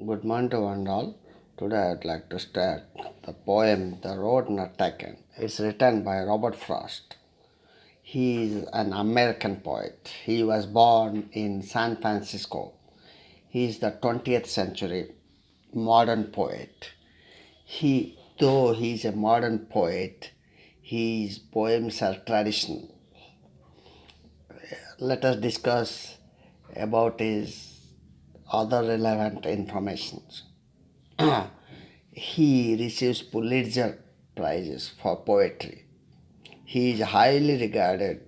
Good morning to one and all. Today I would like to start the poem The Road Not Taken. It's written by Robert Frost. He is an American poet. He was born in San Francisco. He is the 20th century modern poet. Though he is a modern poet, his poems are traditional. Let us discuss about his other relevant information. He receives Pulitzer Prizes for poetry. He is highly regarded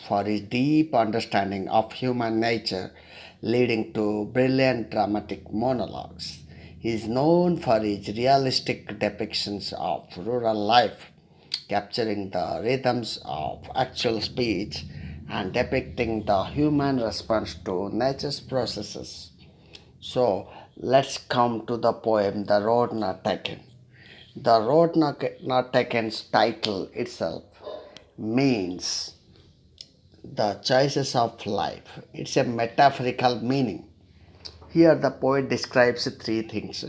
for his deep understanding of human nature, leading to brilliant dramatic monologues. He is known for his realistic depictions of rural life, capturing the rhythms of actual speech and depicting the human response to nature's processes. So let's come to the poem The Road Not Taken. The Road Not Taken's title itself means the choices of life. It's a metaphorical meaning. Here the poet describes three things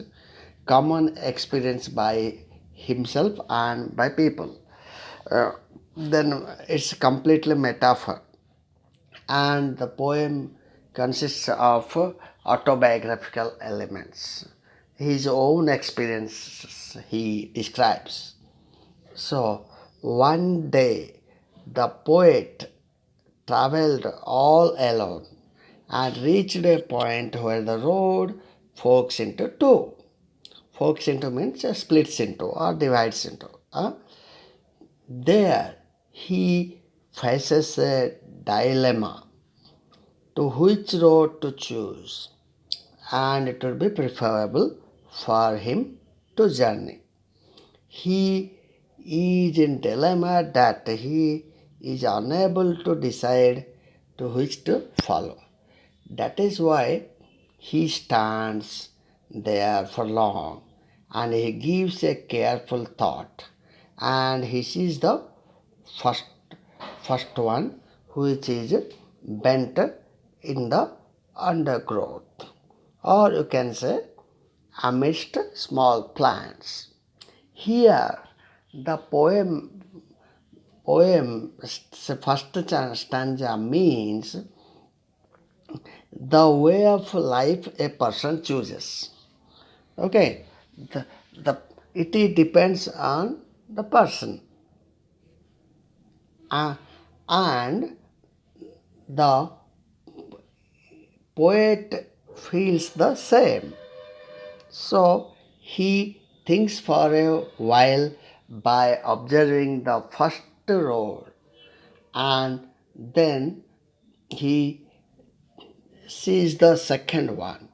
common experience by himself and by people. Uh, then it's completely metaphor, and the poem consists of autobiographical elements. His own experiences he describes. So, one day the poet traveled all alone and reached a point where the road forks into two. Forks into means splits into or divides into. There he faces a dilemma to which road to choose, and it would be preferable for him to journey. He is in dilemma that he is unable to decide to which to follow. That is why he stands there for long and he gives a careful thought and he sees the first first one which is bent in the undergrowth, or you can say amidst small plants. Here, the poem's first stanza means the way of life a person chooses. Okay, the, the it depends on the person, uh, and the poet feels the same. So he thinks for a while by observing the first road, and then he sees the second one,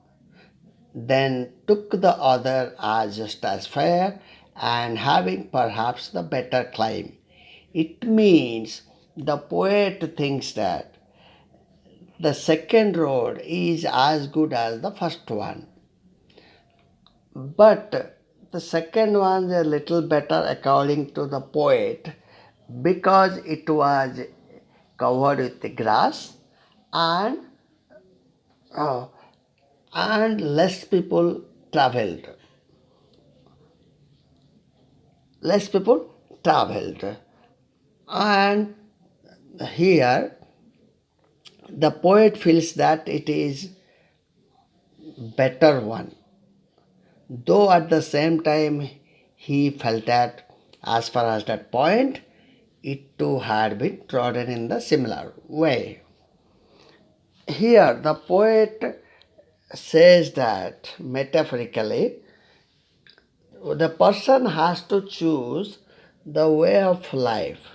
then took the other as just as fair and having perhaps the better claim. It means the poet thinks that the second road is as good as the first one, but the second one is a little better according to the poet because it was covered with grass and uh, less people traveled. Less people traveled. And here the poet feels that it is better one. Though at the same time he felt that as far as that point, it too had been trodden in the similar way. Here the poet says that metaphorically the person has to choose the way of life.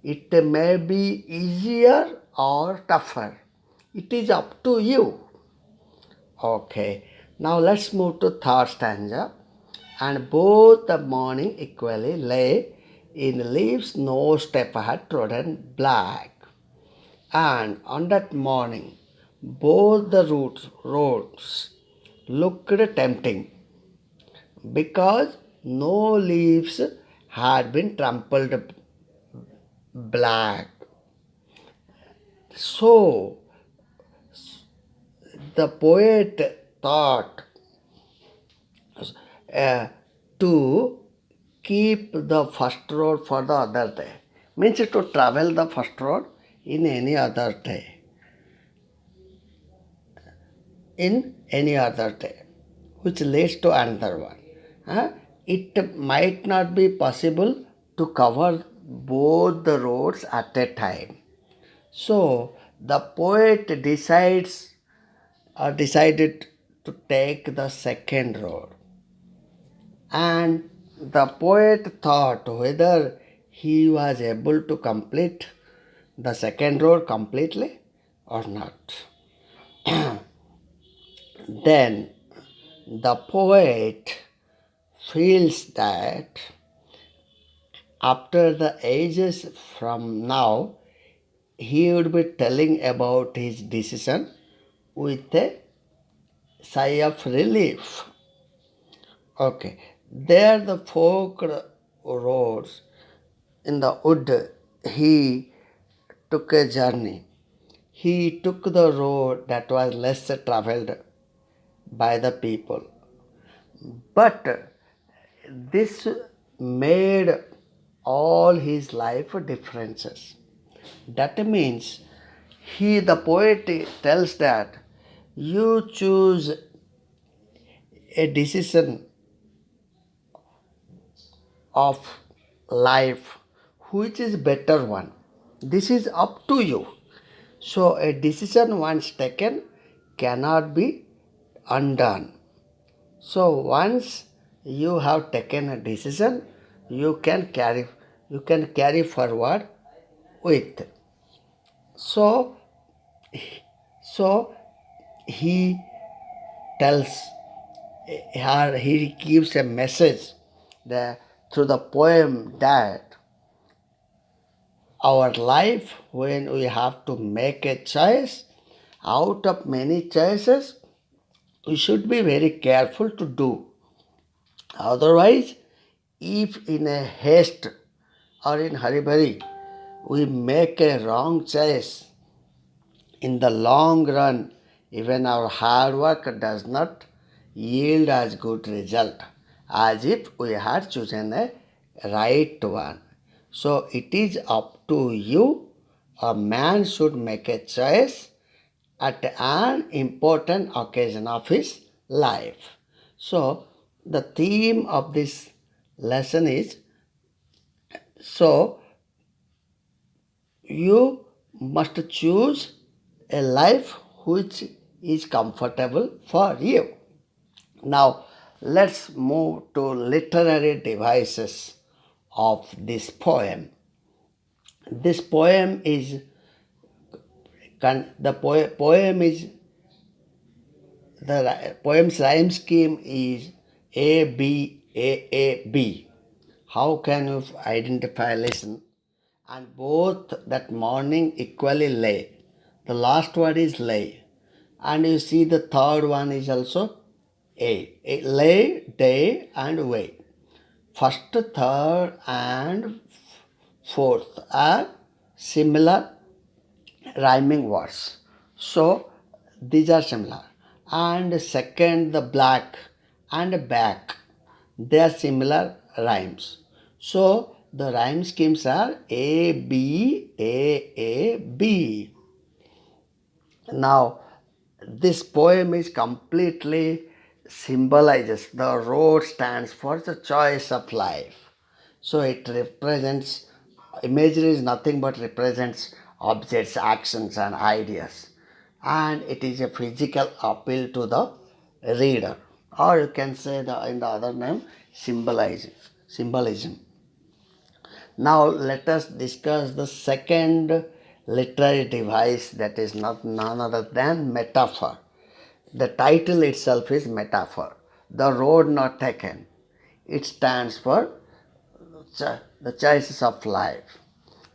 It may be easier or tougher. It is up to you. Okay, now let's move to third stanza. And both the morning equally lay in leaves no step had trodden black. And on that morning, both the roads looked tempting because no leaves had been trampled black. So the poet thought uh, to keep the first road for the other day. Means to travel the first road in any other day. In any other day, which leads to another one. It might not be possible to cover both the roads at a time. So the poet decided to take the second road. And the poet thought whether he was able to complete the second road completely or not. Then the poet feels that after the ages from now, he would be telling about his decision with a sigh of relief. Okay, there the forked roads in the wood, he took a journey. He took the road that was less traveled by the people. But this made all his life differences. That means the poet tells that you choose a decision of life which is better one. This is up to you. So a decision once taken cannot be undone. So once you have taken a decision, you can carry forward with. So so he tells her, he gives a message that through the poem that our life, when we have to make a choice out of many choices, we should be very careful to do. Otherwise, if in a haste or in hurry we make a wrong choice, in the long run, even our hard work does not yield as good result as if we had chosen a right one. So it is up to you. A man should make a choice at an important occasion of his life. So the theme of this lesson is, so you must choose a life which is comfortable for you. Now, let's move to literary devices of this poem. This poem is the poem's rhyme scheme is A B A A B. How can you identify? Listen. And both that morning equally lay. The last word is lay. And you see the third one is also a. Lay, day, and way. First, third, and fourth are similar rhyming words. So these are similar. And second, the black and back, they are similar rhymes. So the rhyme schemes are A B A A B. Now this poem is completely symbolizes, the road stands for the choice of life. So it represents, imagery is nothing but represents objects, actions, and ideas. And it is a physical appeal to the reader. Or you can say in the other name, symbolism. Now let us discuss the second literary device, that is none other than metaphor. The title itself is metaphor. The road not taken. It stands for the choices of life.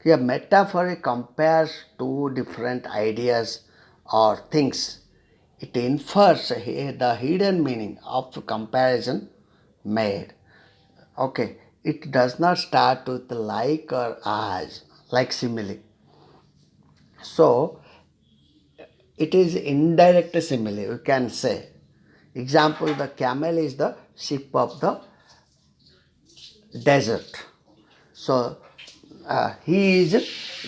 Here, metaphor compares two different ideas or things. It infers the hidden meaning of comparison made. Okay, it does not start with like or as, like simile. So, it is indirect simile, you can say. Example, the camel is the ship of the desert. So he is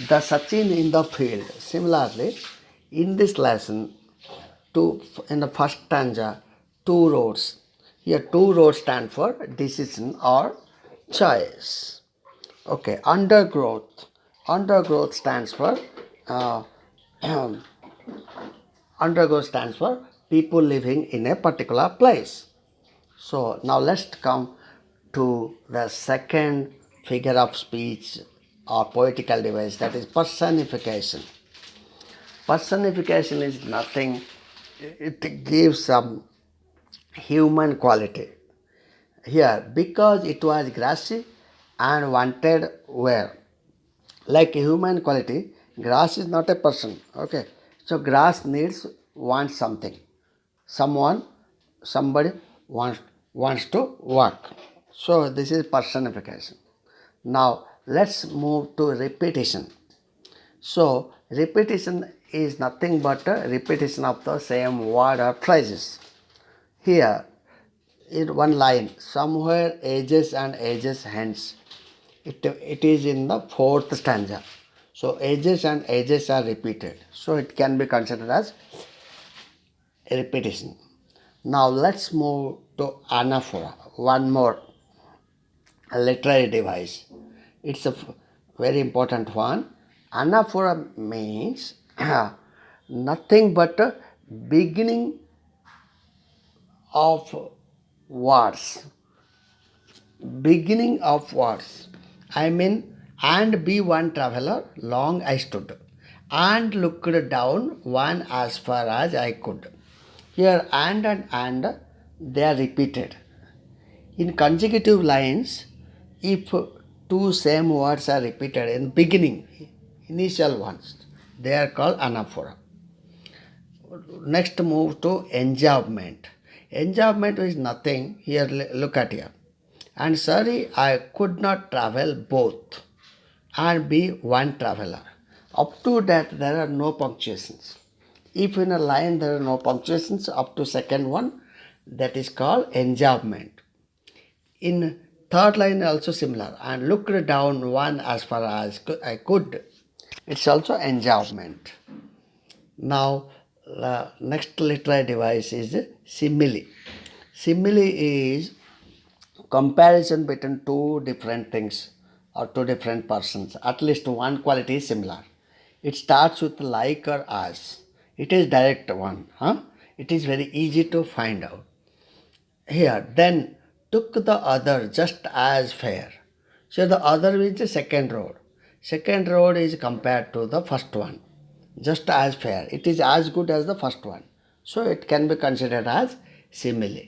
the Sachin in the field. Similarly, in this lesson, in the first stanza, two roads. Here, two roads stand for decision or choice. Okay, undergrowth. Undergrowth stands for uh, undergrowth stands for people living in a particular place. So now let's come to the second figure of speech or poetical device, that is personification. Personification is nothing, it gives some human quality. Here, because it was grassy and wanted where. Like human quality, grass is not a person. Okay. So grass wants something. Someone, somebody wants to work. So this is personification. Now let's move to repetition. So repetition is nothing but a repetition of the same word or phrases. Here, in one line, somewhere ages and ages hence. It is in the fourth stanza. So ages and ages are repeated. So it can be considered as a repetition. Now let's move to anaphora. One more literary device. It's a very important one. Anaphora means nothing but a beginning of words. Beginning of words. I mean, and be one traveler, long I stood, and looked down one as far as I could. Here, and they are repeated. In consecutive lines, if two same words are repeated in beginning, initial ones, they are called anaphora. Next, move to enjambment. Enjambment is nothing. Here, look at here. And sorry, I could not travel both and be one traveler. Up to that, there are no punctuations. If in a line there are no punctuations, up to second one, that is called enjambment. In third line also similar, and looked down one as far as I could. It's also enjambment. Now, next literary device is simile. Simile is comparison between two different things or two different persons. At least one quality is similar. It starts with like or as. It is direct one. It is very easy to find out. Here, then took the other just as fair. So the other is the second road. Second road is compared to the first one. Just as fair. It is as good as the first one. So it can be considered as simile.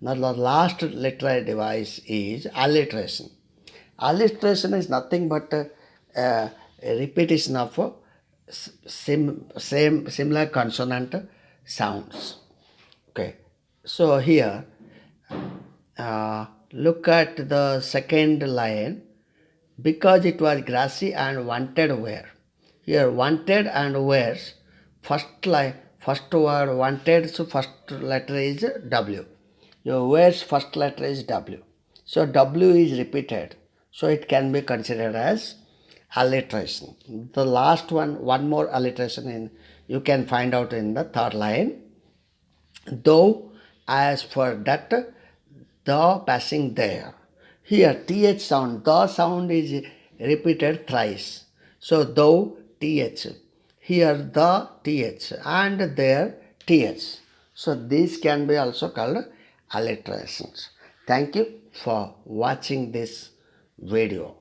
Now the last literary device is alliteration. Alliteration is nothing but a repetition of similar consonant sounds. Okay. So here, look at the second line. Because it was grassy and wanted where. Here wanted and where's first word wanted, so first letter is W. Your where's first letter is W. So W is repeated. So it can be considered as alliteration. The last one more alliteration you can find out in the third line. Though as for that, the passing there. Here th sound, the sound is repeated thrice. So though th. Here the th and there th. So these can be also called alliterations. Thank you for watching this video.